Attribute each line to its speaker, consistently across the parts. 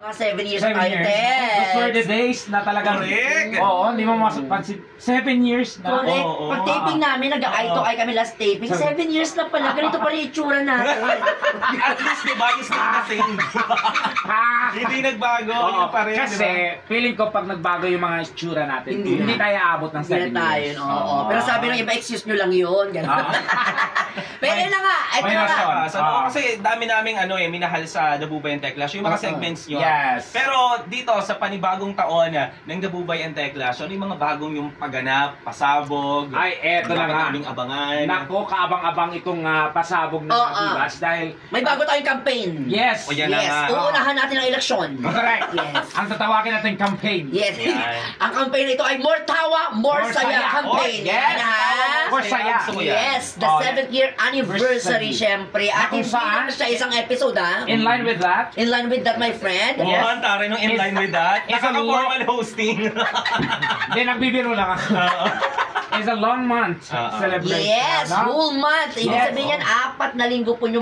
Speaker 1: Mga 7 years
Speaker 2: 7
Speaker 1: tayo,
Speaker 2: years.
Speaker 1: Tess.
Speaker 2: Those were the days na talagang...
Speaker 3: Correct.
Speaker 2: Oo, hindi mo mapansin. 7 years na.
Speaker 1: Correct.
Speaker 3: Oo,
Speaker 1: Pag taping namin, nag-eye to eye kami last taping. 7 years na pala. Ganito pala yung itsura natin.
Speaker 3: At least, diba, you stay the same. Hindi nagbago.
Speaker 2: Oo,
Speaker 3: Yun pa rin,
Speaker 2: kasi
Speaker 3: diba?
Speaker 2: feeling ko pag nagbago yung mga itsura natin, hindi tayo aabot ng 7
Speaker 1: Hindi na tayo,
Speaker 2: years.
Speaker 1: oo. Pero sabi ng iba, excuse nyo lang yun. Ganun. Pero yun na nga. Ito
Speaker 2: may
Speaker 1: na nga.
Speaker 2: rason.
Speaker 3: So, kasi dami naming minahal sa The Bubay and Tekla Show, yung mga segments nyo.
Speaker 2: Yes.
Speaker 3: Pero dito sa panibagong taon ng The Bubay and Tekla Show, ano yung mga bagong yung paganap, pasabog,
Speaker 2: Ay, eto na nga.
Speaker 3: aming abangan.
Speaker 2: Nako, kaabang-abang itong pasabog ng Divas dahil...
Speaker 1: May bago tayong campaign.
Speaker 2: Yes.
Speaker 3: O, yan na nga.
Speaker 1: Uunahan natin ang eleksyon.
Speaker 2: Correct.
Speaker 1: Yes.
Speaker 2: Ang tatawagin natin campaign.
Speaker 1: Yes.
Speaker 3: Yan.
Speaker 1: Ang campaign na ito ay More Tawa, More
Speaker 2: More
Speaker 1: Saya
Speaker 2: Saya.
Speaker 1: campaign.
Speaker 2: Oh, yes.
Speaker 1: Yan, ha?
Speaker 2: More Saya.
Speaker 3: Gusto ko yan.
Speaker 1: Yes, the 7th year anniversary, syempre. At
Speaker 2: Kung
Speaker 1: hindi
Speaker 2: saan?
Speaker 1: lang siya isang episode, ha?
Speaker 2: In line with that,
Speaker 1: In line with that, my friend.
Speaker 3: Oo,
Speaker 2: Yes.
Speaker 3: ang taray nung in line with that.
Speaker 2: It's a
Speaker 3: Nakaka-formal hosting.
Speaker 2: hindi, nagbibiro lang ako. It's a long month celebration.
Speaker 1: Yes,
Speaker 2: no?
Speaker 1: whole month. Ibig
Speaker 2: Yes.
Speaker 1: sabihin yan, 4 na linggo po nyo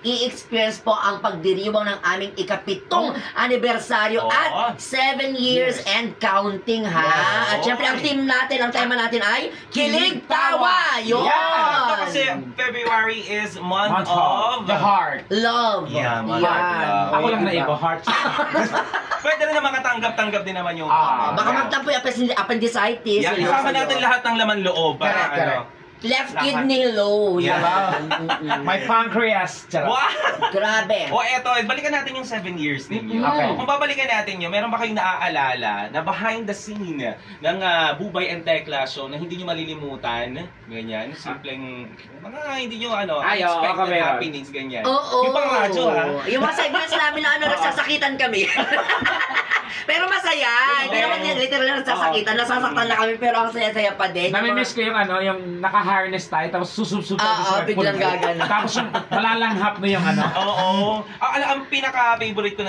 Speaker 1: i-experience po ang pagdiriwang ng aming ikapitong anibersaryo
Speaker 3: Oo.
Speaker 1: at 7 years and counting, ha?
Speaker 3: Yes.
Speaker 1: At syempre, ang team natin, ang tema natin ay Kilig Tawa! Yun!
Speaker 3: Ito kasi February is month of
Speaker 2: the heart.
Speaker 1: Love.
Speaker 3: Yeah,
Speaker 1: Yan.
Speaker 3: love.
Speaker 2: Ako lang na iba, heart.
Speaker 3: Pwede rin naman katanggap-tanggap din naman yung
Speaker 1: Baka magtampo yung appendicitis.
Speaker 3: Yeah,
Speaker 1: yun
Speaker 3: isama
Speaker 1: sa'yo.
Speaker 3: natin lahat ng laman loob para
Speaker 2: Correct, correct.
Speaker 1: Left
Speaker 3: Lahat.
Speaker 1: kidney low.
Speaker 3: Yeah.
Speaker 1: Yan.
Speaker 2: My pancreas. Charot.
Speaker 3: Wow!
Speaker 1: Grabe.
Speaker 3: O eto, balikan natin yung 7 years ninyo.
Speaker 2: Okay.
Speaker 3: Kung babalikan natin yun, meron ba kayong naaalala na behind the scene ng Bubay and Tekla Show na hindi nyo malilimutan? Ganyan, simpleng, mga hindi nyo
Speaker 2: Ay, oo,
Speaker 3: expected
Speaker 2: meron.
Speaker 3: happenings, ganyan.
Speaker 1: Oo.
Speaker 3: Yung pang radyo, ha?
Speaker 1: Yung mga segments namin na nagsasakitan kami. Pero masaya. Hindi naman yan literal na nagsasakitan. Nasasaktan na kami pero ang saya-saya pa din.
Speaker 2: Namimiss ko yung yung naka-harness tayo, tapos susub-sub
Speaker 1: biglang gagana.
Speaker 2: Tapos yung malalanghap mo yung
Speaker 3: Oo. Ang pinaka-favorite ko na